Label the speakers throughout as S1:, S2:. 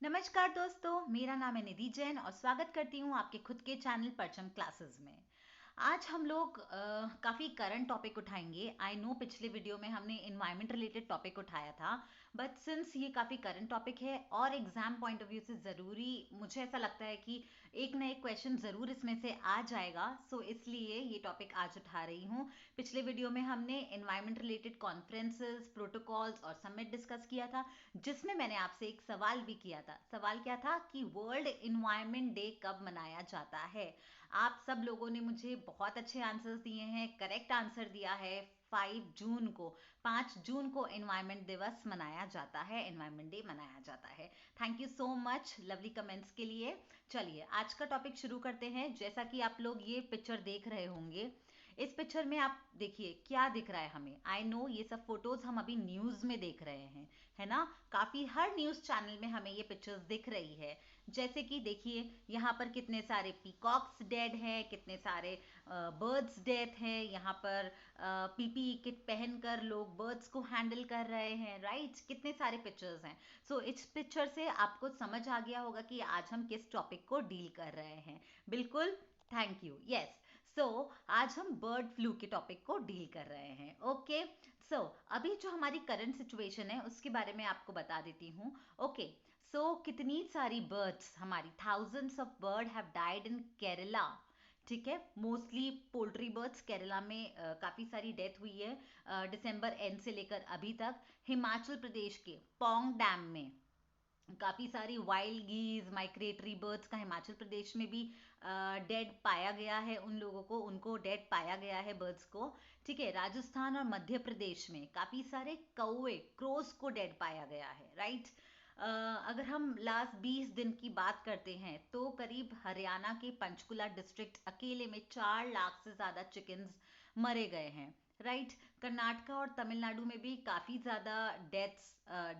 S1: नमस्कार दोस्तों, मेरा नाम है निधि जैन और स्वागत करती हूँ आपके खुद के चैनल परचम क्लासेस में। आज हम लोग काफ़ी करंट टॉपिक उठाएंगे। आई नो पिछले वीडियो में हमने इन्वायरमेंट रिलेटेड टॉपिक उठाया था, बट सिंस ये काफ़ी करंट टॉपिक है और एग्जाम पॉइंट ऑफ व्यू से ज़रूरी मुझे ऐसा लगता है कि एक ना एक क्वेश्चन ज़रूर इसमें से आ जाएगा, सो इसलिए ये टॉपिक आज उठा रही हूँ। पिछले वीडियो में हमने इन्वायरमेंट रिलेटेड कॉन्फ्रेंसेस, प्रोटोकॉल्स और समिट डिस्कस किया था, जिसमें मैंने आपसे एक सवाल भी किया था। सवाल क्या था कि वर्ल्ड इन्वायरमेंट डे कब मनाया जाता है। आप सब लोगों ने मुझे बहुत अच्छे आंसर्स दिए हैं, करेक्ट आंसर दिया है। 5 जून को इन्वायरमेंट दिवस मनाया जाता है, इन्वायरमेंट डे मनाया जाता है। Thank you so much lovely comments के लिए। चलिए आज का टॉपिक शुरू करते हैं। जैसा कि आप लोग ये पिक्चर देख रहे होंगे, इस पिक्चर में आप देखिए क्या दिख रहा है हमें। आई नो ये सब फोटोज हम अभी न्यूज में देख रहे हैं, है ना। काफी हर न्यूज चैनल में हमें ये पिक्चर्स दिख रही है। जैसे कि देखिए यहाँ पर कितने सारे पीकॉक्स डेड हैं, कितने सारे बर्ड्स डेथ हैं। यहाँ पर पीपीई किट पहनकर लोग बर्ड्स को हैंडल कर रहे हैं, राइट। कितने सारे पिक्चर्स हैं। सो इस पिक्चर से आपको समझ आ गया होगा कि आज हम किस टॉपिक को डील कर रहे हैं। बिल्कुल, थैंक यू, यस। सो आज हम बर्ड फ्लू के टॉपिक को डील कर रहे हैं। ओके, सो अभी जो हमारी करंट सिचुएशन है उसके बारे में आपको बता देती हूँ। ओके, सो कितनी सारी बर्ड्स, हमारी thousands of bird have died in Kerala. ठीक है, मोस्टली पोल्ट्री बर्ड्स केरला में काफ़ी सारी डेथ हुई है दिसंबर एंड से लेकर अभी तक। हिमाचल प्रदेश के पोंग डैम में काफ़ी सारी वाइल्ड गीज, माइग्रेटरी बर्ड्स का हिमाचल प्रदेश में भी डेड पाया गया है। उन लोगों को, उनको डेड पाया गया है बर्ड्स को। ठीक है, राजस्थान और मध्य प्रदेश में काफ़ी सारे कौवे, क्रोस को डेड पाया गया है, राइट। अगर हम लास्ट 20 दिन की बात करते हैं तो करीब हरियाणा के पंचकुला डिस्ट्रिक्ट अकेले में 4 लाख से ज़्यादा चिकन्स मरे गए हैं, राइट। कर्नाटका और तमिलनाडु में भी काफ़ी ज़्यादा डेथ्स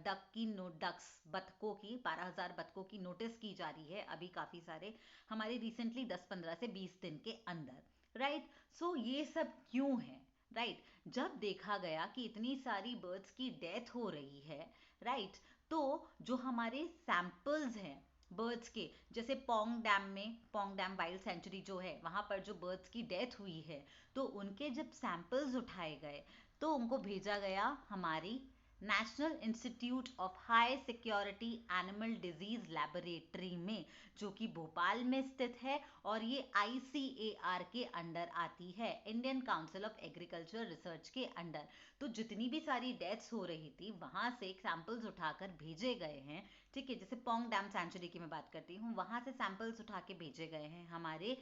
S1: डक्स बतखों की, 12,000 बतखों की नोटिस की जा रही है अभी काफ़ी सारे, हमारे रिसेंटली 10-15 से 20 दिन के अंदर, राइट। सो ये सब क्यों है, राइट। जब देखा गया कि इतनी सारी बर्ड्स की डेथ हो रही है, राइट, तो जो हमारे सैंपल्स हैं बर्ड्स के, जैसे पोंग डैम में, पोंग डैम वाइल्ड सेंचुरी जो है, वहाँ पर जो बर्ड्स की डेथ हुई है, तो उनके जब सैंपल्स उठाए गए तो उनको भेजा गया हमारी national institute of high security animal disease laboratory में, जो कि भोपाल में स्थित है और ये ICAR के अंडर आती है, Indian council of agriculture research के अंडर। तो जितनी भी सारी डेथ्स हो रही थी वहां से सैंपल्स उठाकर भेजे गए हैं। ठीक है, जैसे पोंग डैम सेंचुरी की मैं बात करती हूँ, वहां से सैंपल्स उठा के भेजे गए हैं हमारे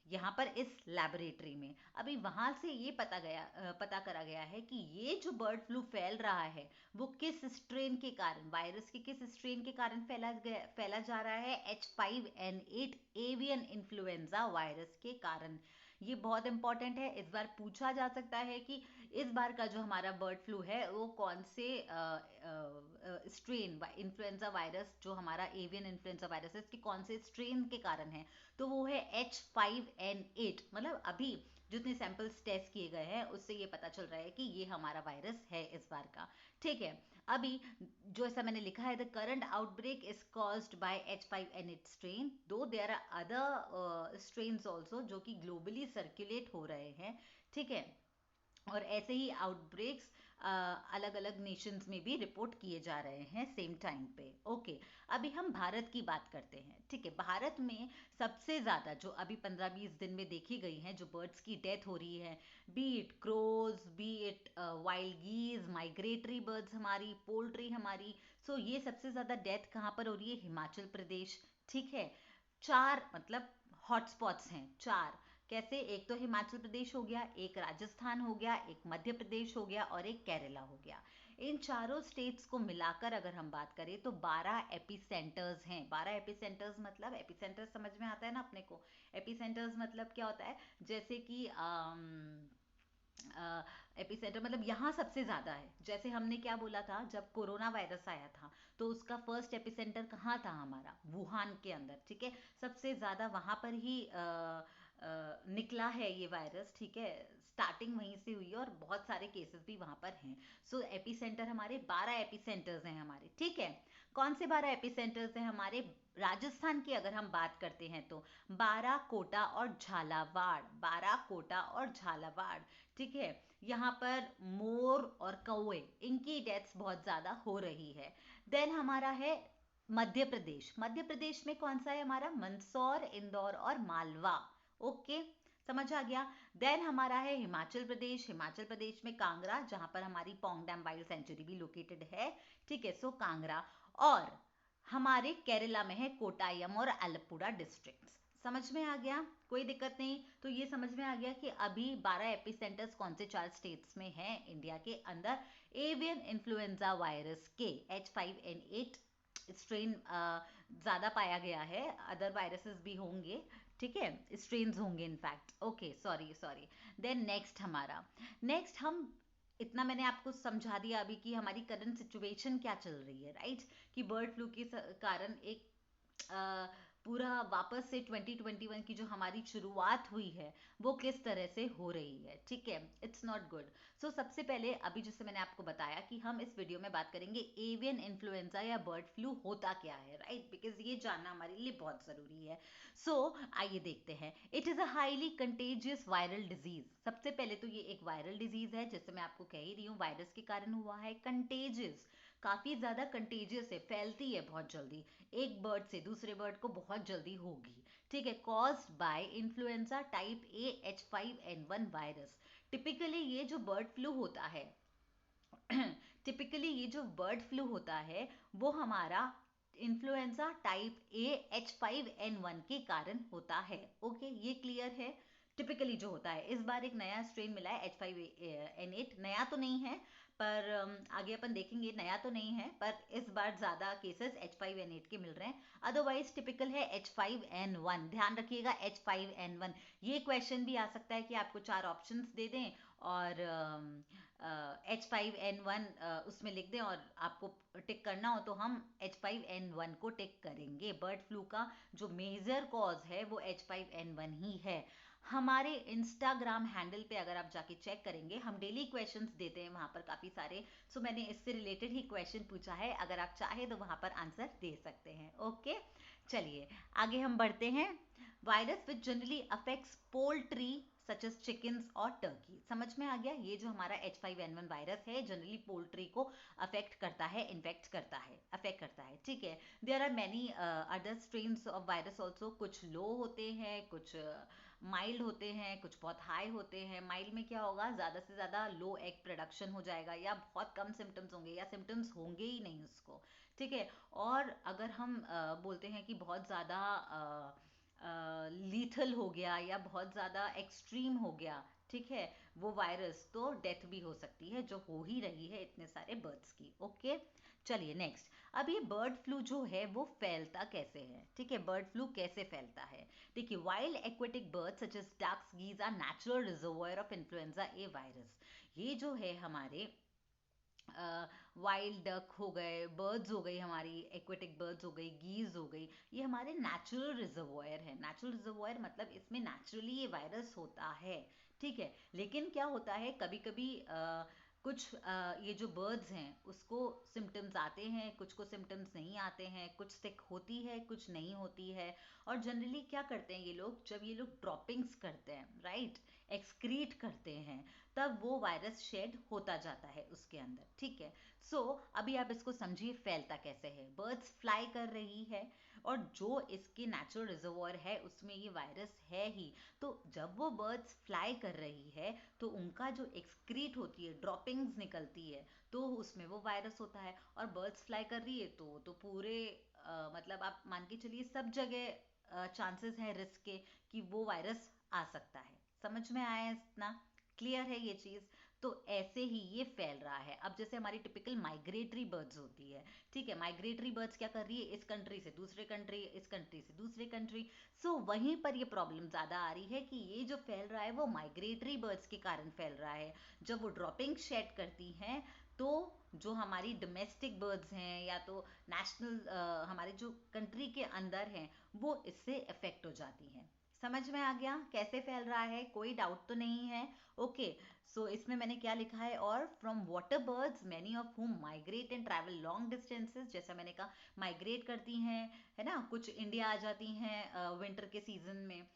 S1: यहाँ पर इस लैबोरेटरी में। अभी वहां से ये पता करा गया है कि ये जो बर्ड फ्लू फैल रहा है वो किस स्ट्रेन के कारण, वायरस के किस स्ट्रेन के कारण फैला जा रहा है। H5N8 एवियन इन्फ्लुएंजा वायरस के कारण। ये बहुत इंपॉर्टेंट है, इस बार पूछा जा सकता है कि इस बार का जो हमारा बर्ड फ्लू है वो कौन से स्ट्रेन, इन्फ्लुएंजा वायरस जो हमारा एवियन इन्फ्लुएंजा वायरस है, इसके कौन से स्ट्रेन के कारण है। तो वो है H5N8। मतलब अभी जितने सैंपल्स टेस्ट किए गए हैं उससे ये पता चल रहा है कि ये हमारा वायरस है इस बार का। ठीक है, अभी जो ऐसा मैंने लिखा है, the current outbreak is caused by H5N8 strain, though there are other strains also जो कि ग्लोबली सर्कुलेट हो रहे हैं। ठीक है, और ऐसे ही आउटब्रेक्स अलग अलग नेशंस में भी रिपोर्ट किए जा रहे हैं सेम टाइम पे। ओके, अभी हम भारत की बात करते हैं। ठीक है, भारत में सबसे ज़्यादा जो अभी 15-20 दिन में देखी गई हैं जो बर्ड्स की डेथ हो रही है, be it crows, be it wild geese, migratory birds हमारी, पोल्ट्री हमारी। सो ये सबसे ज़्यादा डेथ कहाँ पर हो रही है? हिमाचल प्रदेश। ठीक है, 4 मतलब हॉटस्पॉट्स हैं 4। कैसे? एक तो हिमाचल प्रदेश हो गया, एक राजस्थान हो गया, एक मध्य प्रदेश हो गया और एक केरला हो गया। इन चारों स्टेट्स को मिलाकर अगर हम बात करें तो 12 एपिसेंटर्स हैं। 12 एपिसेंटर्स मतलब, एपिसेंटर्स समझ में आता है ना अपने को। एपिसेंटर्स मतलब क्या होता है? जैसे कि एपिसेंटर मतलब यहाँ सबसे ज़्यादा है। जैसे हमने क्या बोला था, जब कोरोना वायरस आया था तो उसका फर्स्ट एपिसेंटर कहाँ था? हमारा वुहान के अंदर। ठीक है, सबसे ज़्यादा वहाँ पर ही निकला है ये वायरस। ठीक है, स्टार्टिंग वहीं से हुई है और बहुत सारे केसेस भी वहाँ पर हैं। सो एपिसेंटर हमारे 12 एपिसेंटर्स हैं हमारे। ठीक है, कौन से 12 एपिसेंटर्स हैं हमारे? राजस्थान की अगर हम बात करते हैं तो बाराकोटा और झालावाड़, बाराकोटा और झालावाड़, ठीक है। यहाँ पर मोर और कौवे, इनकी डेथ्स बहुत ज़्यादा हो रही है। देन हमारा है मध्य प्रदेश। मध्य प्रदेश में कौन सा है हमारा? मंदसौर, इंदौर और मालवा। ओके, समझ आ गया। देन हमारा है हिमाचल प्रदेश। हिमाचल प्रदेश में कांगड़ा, जहां पर हमारी पौंग डैम वाइल्ड सेंचुरी भी लोकेटेड है, ठीक है, सो कांगड़ा। और हमारे केरला में है कोटायम और आलप्पुड़ा डिस्ट्रिक्ट्स। समझ में आ गया? कोई दिक्कत नहीं। तो ये समझ में आ गया कि अभी 12 एपिसेंटर्स कौन से 4 स्टेट्स में हैं इंडिया के अंदर एवियन इन्फ्लुएंजा वायरस के H5N8 स्ट्रेन ज़्यादा पाया गया है। अदर वायरसेस भी होंगे, ठीक है, स्ट्रेन्स होंगे in fact. Okay, sorry. Then next हम इतना मैंने आपको समझा दिया अभी कि हमारी करंट सिचुएशन क्या चल रही है, राइट? कि बर्ड फ्लू के कारण एक पूरा वापस से 2021 की जो हमारी शुरुआत हुई है वो किस तरह से हो रही है, ठीक है। It's not good. सो सबसे पहले अभी जैसे मैंने आपको बताया कि हम इस वीडियो में बात करेंगे एवियन इन्फ्लुएंजा या बर्ड फ्लू होता क्या है, राइट? बिकॉज ये जानना हमारे लिए बहुत ज़रूरी है। सो आइए देखते हैं। It is a highly contagious viral disease. सबसे पहले तो ये एक वायरल डिजीज है, जैसे मैं आपको कह ही रही हूँ, वायरस के कारण हुआ है। कंटेजियस, काफ़ी ज़्यादा कंटेजियस है, फैलती है बहुत जल्दी, एक बर्ड से दूसरे बर्ड को बहुत जल्दी होगी, ठीक है। Caused by influenza type A H5N1 virus. Typically ये जो बर्ड फ्लू होता है टिपिकली ये जो बर्ड फ्लू होता है वो हमारा इन्फ्लुएंजा टाइप ए H5N1 के कारण होता है। ओके, ये क्लियर है। टिपिकली जो होता है, इस बार एक नया स्ट्रेन मिला है H5N8, नया तो नहीं है पर आगे अपन देखेंगे, नया तो नहीं है पर इस बार ज़्यादा केसेस H5N8 के मिल रहे हैं। अदरवाइज टिपिकल है H5N1। ध्यान रखिएगा, H5N1। ये क्वेश्चन भी आ सकता है कि आपको 4 ऑप्शंस दे दें और H5N1 उसमें लिख दें और आपको टिक करना हो तो हम H5N1 को टिक करेंगे। बर्ड फ्लू का जो मेजर कॉज है वो H5N1 ही है। हमारे इंस्टाग्राम हैंडल पे अगर आप जाके चेक करेंगे, हम डेली क्वेश्चंस देते हैं वहाँ पर काफ़ी सारे। सो मैंने इससे रिलेटेड ही क्वेश्चन पूछा है, अगर आप चाहे तो वहाँ पर आंसर दे सकते हैं। ओके, चलिए आगे हम बढ़ते हैं। Virus which generally affects poultry such as chickens और टर्की। समझ में आ गया? ये जो हमारा H5N1 वायरस है जनरली पोल्ट्री को अफेक्ट करता है, इन्फेक्ट करता है, अफेक्ट करता है, ठीक है। There are many other strains of virus also. कुछ लो होते हैं, कुछ माइल्ड होते हैं, कुछ बहुत हाई होते हैं। माइल्ड में क्या होगा, ज़्यादा से ज़्यादा लो एग प्रोडक्शन हो जाएगा या बहुत कम सिम्टम्स होंगे या सिम्टम्स होंगे ही नहीं उसको, ठीक है। और अगर हम बोलते हैं कि बहुत ज़्यादा लीथल हो गया या बहुत ज़्यादा एक्सट्रीम हो गया, ठीक है, वो वायरस, तो डेथ भी हो सकती है, जो हो ही रही है इतने सारे बर्ड्स की। ओके, चलिए नेक्स्ट। अब ये बर्ड फ्लू जो है वो फैलता कैसे है, ठीक है, बर्ड फ्लू कैसे फैलता है? देखिए, wild aquatic birds such as ducks, geese are natural reservoir of influenza A virus. ये जो है हमारे वाइल्ड डक हो गए, बर्ड्स हो गई, हमारी एक्वेटिक बर्ड्स हो गई, गीज हो गई, ये हमारे नेचुरल रिजर्वोयर है। नेचुरल रिजर्वोयर मतलब इसमें नेचुरली ये वायरस होता है, ठीक है। लेकिन क्या होता है, कभी कभी कुछ ये जो बर्ड्स हैं उसको सिम्टम्स आते हैं, कुछ को सिम्टम्स नहीं आते हैं, कुछ सिक होती है, कुछ नहीं होती है। और जनरली क्या करते हैं ये लोग, जब ये लोग ड्रॉपिंग्स करते हैं, राइट, एक्सक्रीट करते हैं, तब वो वायरस शेड होता जाता है उसके अंदर, ठीक है। सो अभी आप इसको समझिए फैलता कैसे है। बर्ड्स फ्लाई कर रही है और जो इसके नेचुरल रिजर्वोयर है उसमें ये वायरस है ही, तो जब वो बर्ड्स फ्लाई कर रही है तो उनका जो एक्सक्रीट होती है, ड्रॉपिंग्स निकलती है, तो उसमें वो वायरस होता है। और बर्ड्स फ्लाई कर रही है तो पूरे मतलब आप मान के चलिए सब जगह चांसेस है रिस्क के कि वो वायरस आ सकता है। समझ में आया इतना? क्लियर है ये चीज़? तो ऐसे ही ये फैल रहा है। अब जैसे हमारी टिपिकल माइग्रेटरी बर्ड्स होती है, ठीक है, माइग्रेटरी बर्ड्स क्या कर रही है, इस कंट्री से दूसरे कंट्री, इस कंट्री से दूसरे कंट्री। सो वहीं पर ये प्रॉब्लम ज़्यादा आ रही है कि ये जो फैल रहा है वो माइग्रेटरी बर्ड्स के कारण फैल रहा है। जब वो ड्रॉपिंग शेड करती हैं तो जो हमारी डोमेस्टिक बर्ड्स हैं या तो नेशनल हमारे जो कंट्री के अंदर हैं वो इससे अफेक्ट हो जाती हैं। समझ में आ गया कैसे फैल रहा है, कोई डाउट तो नहीं है? ओके, सो इसमें मैंने क्या लिखा है, और from water birds many of हुम migrate and travel long distances, जैसा मैंने कहा माइग्रेट करती हैं, है ना, कुछ इंडिया आ जाती हैं विंटर के सीजन में।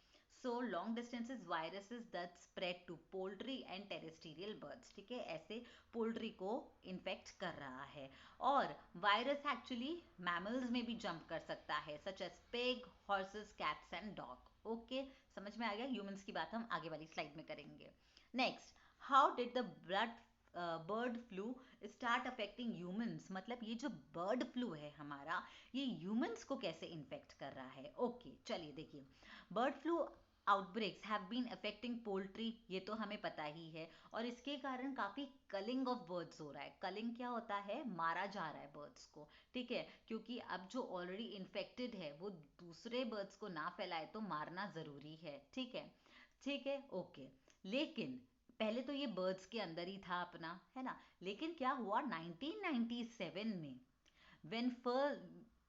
S1: So long distances viruses that spread to poultry and terrestrial birds, ठीक है, ऐसे पोल्ट्री को इन्फेक्ट कर रहा है। और वायरस एक्चुअली मैमल्स में भी जंप कर सकता है, such as pig, horses, cats and dog. Okay, समझ में आ गया। ह्यूमंस की बात हम आगे वाली स्लाइड में करेंगे। Next, how did the blood bird flu start affecting humans, मतलब ये जो बर्ड फ्लू है हमारा, ये ह्यूमंस को कैसे इन्फेक्ट कर रहा है। ओके, चलिए देखिए, bird flu outbreaks have been affecting poultry, ये तो हमें पता ही है, और इसके कारण काफ़ी कलिंग ऑफ बर्ड्स हो रहा है। कलिंग क्या होता है, मारा जा रहा है बर्ड्स को, ठीक है, क्योंकि अब जो ऑलरेडी इन्फेक्टेड है वो दूसरे बर्ड्स को ना फैलाए तो मारना ज़रूरी है, ठीक है, ठीक है, ओके। लेकिन पहले तो ये बर्ड्स के अंदर ही था अपना, है ना, लेकिन क्या हुआ 1997 में, when first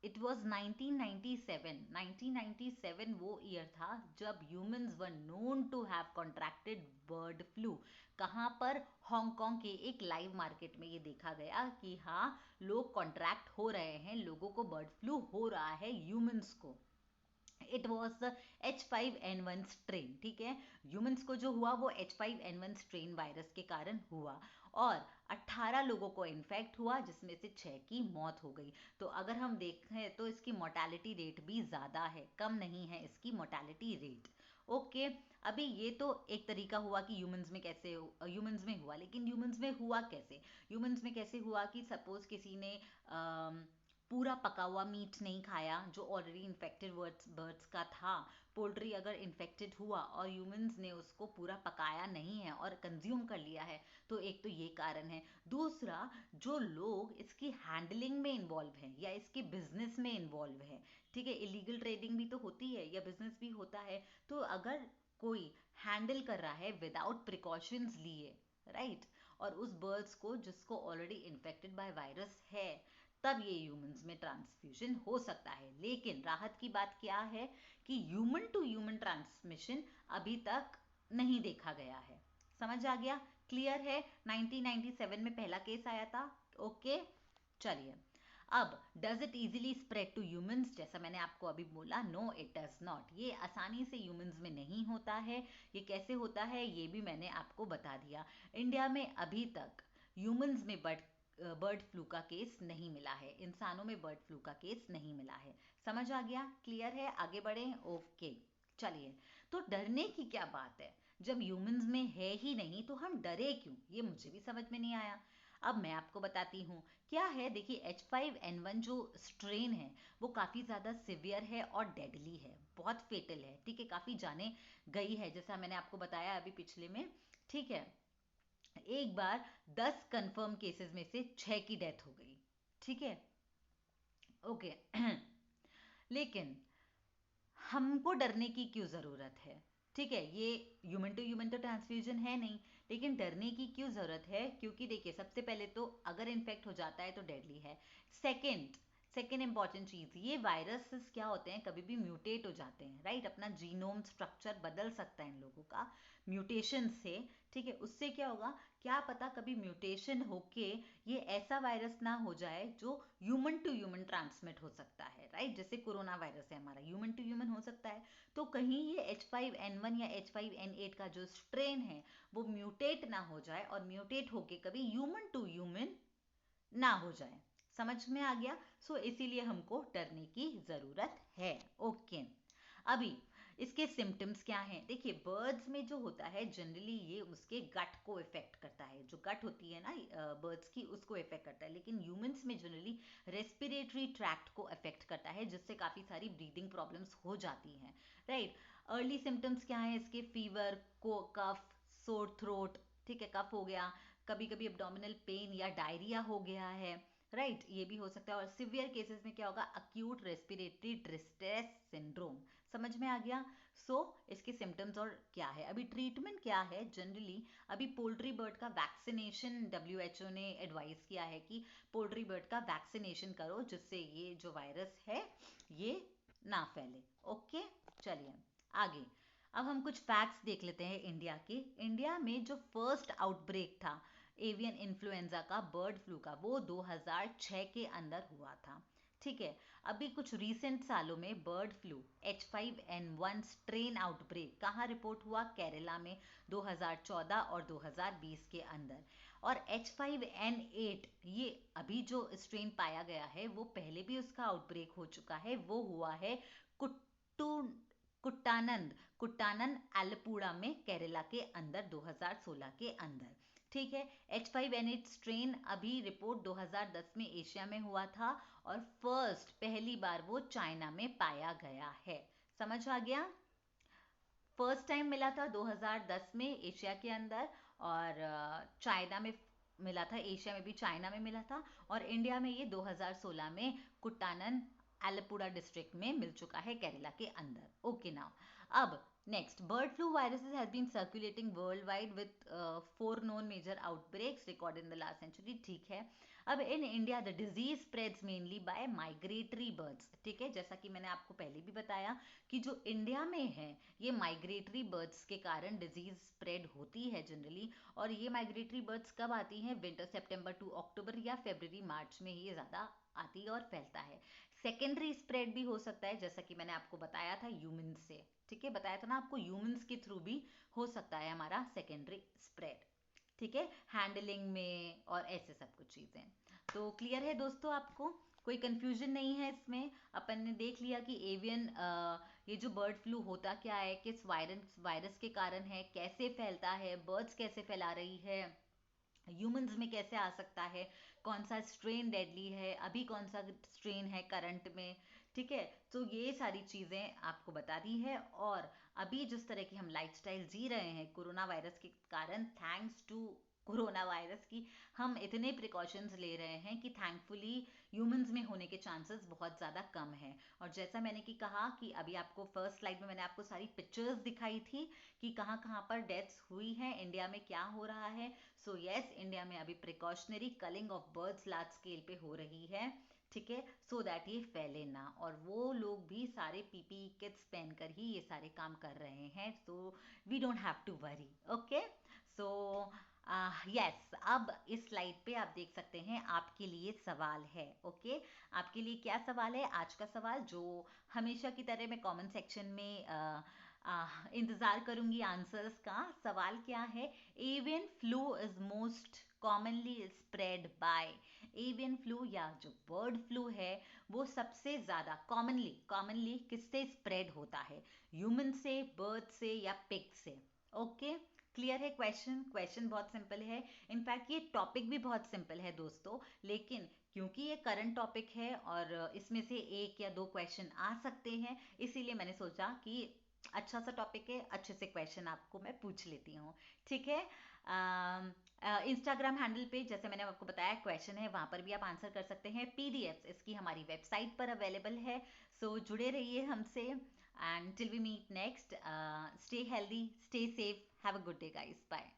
S1: it was 1997 वो ईयर था जब humans were known to have contracted bird flu। कहाँ पर, हांगकांग के एक लाइव मार्केट में ये देखा गया कि हाँ, लोग कॉन्ट्रैक्ट हो रहे हैं, लोगों को बर्ड फ्लू हो रहा है, ह्यूमंस को। It was the H5N1 strain, ठीक है, ह्यूमंस को जो हुआ वो H5N1 स्ट्रेन वायरस के कारण हुआ, और 18 लोगों को इन्फेक्ट हुआ, जिसमें से 6 की मौत हो गई। तो अगर हम देखें तो इसकी मोर्टेलिटी रेट भी ज़्यादा है, कम नहीं है इसकी मोर्टेलिटी रेट। ओके, अभी ये तो एक तरीका हुआ कि ह्यूमंस में कैसे, ह्यूमंस में हुआ, लेकिन ह्यूमंस में हुआ कैसे, ह्यूमंस में कैसे हुआ कि सपोज किसी ने पूरा पका हुआ मीट नहीं खाया जो ऑलरेडी इन्फेक्टेड बर्ड्स का था। पोल्ट्री अगर इन्फेक्टेड हुआ और ह्यूमंस ने उसको पूरा पकाया नहीं है और कंज्यूम कर लिया है, तो एक तो ये कारण है। दूसरा, जो लोग इसकी हैंडलिंग में इन्वॉल्व हैं या इसके बिजनेस में इन्वॉल्व है, ठीक है, इलीगल ट्रेडिंग भी तो होती है या बिजनेस भी होता है, तो अगर कोई हैंडल कर रहा है विदाउट प्रिकॉशंस लिए, राइट, और उस बर्ड्स को जिसको ऑलरेडी इन्फेक्टेड बाय वायरस है, तब ये ह्यूमंस में ट्रांसफ्यूजन हो सकता है। लेकिन राहत की बात क्या है कि ह्यूमन टू ह्यूमन ट्रांसमिशन अभी तक नहीं देखा गया है। समझ आ गया, क्लियर है। 1997 में पहला केस आया था। ओके, चलिए, अब does it easily spread to humans, जैसा मैंने आपको अभी बोला, नो इट डज नॉट, ये आसानी से ह्यूमंस में नहीं होता है। ये कैसे होता है ये भी मैंने आपको बता दिया। इंडिया में अभी तक ह्यूमंस में बर्ड फ्लू का केस नहीं मिला है, इंसानों में बर्ड फ्लू का केस नहीं मिला है। समझ आ गया, क्लियर है, आगे बढ़े। ओके, चलिए, तो डरने की क्या बात है, जब ह्यूमंस में है ही नहीं तो हम डरे क्यों, ये मुझे भी समझ में नहीं आया। अब मैं आपको बताती हूँ क्या है। देखिए, H5N1 जो स्ट्रेन है वो काफ़ी ज़्यादा सिवियर है और डेडली है, बहुत फेटल है, ठीक है, काफ़ी जाने गई है, जैसा मैंने आपको बताया अभी पिछले में, ठीक है। एक बार 10 कंफर्म केसेस में से 6 की डेथ हो गई, ठीक है, ओके। लेकिन हमको डरने की क्यों ज़रूरत है, ठीक है, ये ह्यूमन टू ह्यूमन तो ट्रांसफ्यूजन है नहीं, लेकिन डरने की क्यों ज़रूरत है, क्योंकि देखिए, सबसे पहले तो अगर इन्फेक्ट हो जाता है तो डेडली है। सेकंड, सेकेंड इंपॉर्टेंट चीज़, ये वायरसेस क्या होते हैं, कभी भी म्यूटेट हो जाते हैं, राइट, अपना जीनोम स्ट्रक्चर बदल सकता है इन लोगों का म्यूटेशन से, ठीक है, उससे क्या होगा, क्या पता कभी म्यूटेशन होके ये ऐसा वायरस ना हो जाए जो ह्यूमन टू ह्यूमन ट्रांसमिट हो सकता है, राइट, जैसे कोरोना वायरस है हमारा, ह्यूमन टू ह्यूमन हो सकता है। तो कहीं ये H5N1 या H5N8 का जो स्ट्रेन है वो म्यूटेट ना हो जाए और म्यूटेट होके कभी ह्यूमन टू ह्यूमन ना हो जाए। समझ में आ गया। सो इसीलिए हमको डरने की ज़रूरत है। ओके, अभी इसके सिम्टम्स क्या हैं। देखिए, बर्ड्स में जो होता है जनरली ये उसके गट को इफेक्ट करता है, जो गट होती है ना बर्ड्स की, उसको इफेक्ट करता है, लेकिन ह्यूमंस में जनरली रेस्पिरेटरी ट्रैक्ट को इफेक्ट करता है, जिससे काफ़ी सारी ब्रीदिंग प्रॉब्लम्स हो जाती हैं, राइट। अर्ली सिम्टम्स क्या हैं इसके, फीवर, को कफ, सोर थ्रोट, ठीक है, कफ हो गया, कभी कभी एब्डोमिनल पेन या डायरिया हो गया है, राइट, ये भी हो सकता है। और सिवियर केसेस में क्या होगा, अक्यूट रेस्पिरेटरी डिस्ट्रेस सिंड्रोम। समझ में आ गया। इसके सिम्टम्स और क्या है, अभी ट्रीटमेंट क्या है जनरली। अभी पोल्ट्री बर्ड का वैक्सीनेशन WHO ने एडवाइस किया है कि पोल्ट्री बर्ड का वैक्सीनेशन करो, जिससे ये जो वायरस है ये ना फैले। ओके, चलिए आगे। अब हम कुछ फैक्ट्स देख लेते हैं इंडिया के। इंडिया में जो फर्स्ट आउटब्रेक था एवियन इन्फ्लुएंजा का, बर्ड फ्लू का, वो 2006 के अंदर हुआ था। ठीक है। अभी कुछ रीसेंट सालों में bird flu H5N1 strain outbreak कहाँ रिपोर्ट हुआ? केरला में 2014 और 2020 के अंदर। और H5N8 ये अभी जो स्ट्रेन पाया गया है वो पहले भी उसका आउटब्रेक हो चुका है, वो हुआ है कुट्टू कुट्टानंद कुट्टानन आलपुड़ा में केरला के अंदर 2016 के अंदर। ठीक है। H5N8 स्ट्रेन अभी रिपोर्ट 2010 में एशिया में हुआ था और पहली बार वो चाइना में पाया गया है। समझ आ गया? फर्स्ट टाइम मिला था 2010 में एशिया के अंदर, और चाइना में मिला था, एशिया में भी चाइना में मिला था, और इंडिया में ये 2016 में कुट्टानन आलपुड़ा डिस्ट्रिक्ट में मिल चुका है केरला के अंदर। ओके नाउ, अब next, bird flu viruses has been circulating worldwide with 4 known major outbreaks recorded in the last century। ठीक है। अब in India the disease spreads mainly by migratory birds. ठीक है, जैसा कि मैंने आपको पहले भी बताया कि जो इंडिया में है ये माइग्रेटरी बर्ड्स के कारण डिजीज स्प्रेड होती है जनरली। और ये माइग्रेटरी बर्ड्स कब आती हैं? विंटर सितंबर टू अक्टूबर या फरवरी मार्च में ये ज़्यादा आती है और फैलता है। सेकेंडरी स्प्रेड भी हो सकता है, जैसा कि मैंने आपको बताया था ह्यूमन से। ठीक है, बताया था ना आपको, ह्यूमंस के थ्रू भी हो सकता है हमारा सेकेंडरी स्प्रेड। ठीक है, हैंडलिंग में और ऐसे सब कुछ चीज़ें। तो क्लियर है दोस्तों आपको? कोई कंफ्यूजन नहीं है इसमें? अपन ने देख लिया कि एवियन ये जो बर्ड फ्लू होता क्या है, किस वायरस के कारण है, कैसे फैलता है, बर्ड्स कैसे फैला रही है, ह्यूमंस में कैसे आ सकता है, कौन सा स्ट्रेन डेडली है, अभी कौन सा स्ट्रेन है करंट में। ठीक है, तो ये सारी चीज़ें आपको बता दी है। और अभी जिस तरह की हम लाइफस्टाइल जी रहे हैं कोरोना वायरस के कारण, थैंक्स टू कोरोना वायरस की हम इतने प्रिकॉशंस ले रहे हैं कि थैंकफुली ह्यूमंस में होने के चांसेस बहुत ज़्यादा कम है। और जैसा मैंने कि कहा कि अभी आपको फर्स्ट स्लाइड में मैंने आपको सारी पिक्चर्स दिखाई थी कि कहाँ कहाँ पर डेथ्स हुई हैं, इंडिया में क्या हो रहा है। सो यस, इंडिया में अभी precautionary culling of birds large scale पे हो रही है। ठीक है, सो दैट ये फैले ना, और वो लोग भी सारे पीपी किट्स पहनकर ही ये सारे काम कर रहे हैं। So we don't have to worry. Okay, so yes, अब इस स्लाइड पे आप देख सकते हैं आपके लिए सवाल है। ओके, आपके लिए क्या सवाल है? आज का सवाल जो हमेशा की तरह मैं कमेंट सेक्शन में इंतज़ार करूंगी आंसर्स का। सवाल क्या है? Avian flu is most commonly spread by, avian flu या जो बर्ड फ्लू है वो सबसे ज़्यादा कॉमनली किससे स्प्रेड होता है? ह्यूमन से, बर्ड से, या पिग से? ओके, क्लियर है? क्वेश्चन बहुत सिंपल है। इनफैक्ट ये टॉपिक भी बहुत सिंपल है दोस्तों, लेकिन क्योंकि ये करंट टॉपिक है और इसमें से एक या दो क्वेश्चन आ सकते हैं, इसीलिए मैंने सोचा कि अच्छा सा टॉपिक है, अच्छे से क्वेश्चन आपको मैं पूछ लेती हूँ। ठीक है। इंस्टाग्राम हैंडल पे जैसे मैंने आपको बताया क्वेश्चन है, वहाँ पर भी आप आंसर कर सकते हैं। पीडीएफ इसकी हमारी वेबसाइट पर अवेलेबल है। सो जुड़े रहिए हमसे, and till we meet next, stay healthy, stay safe, have a good day guys, bye.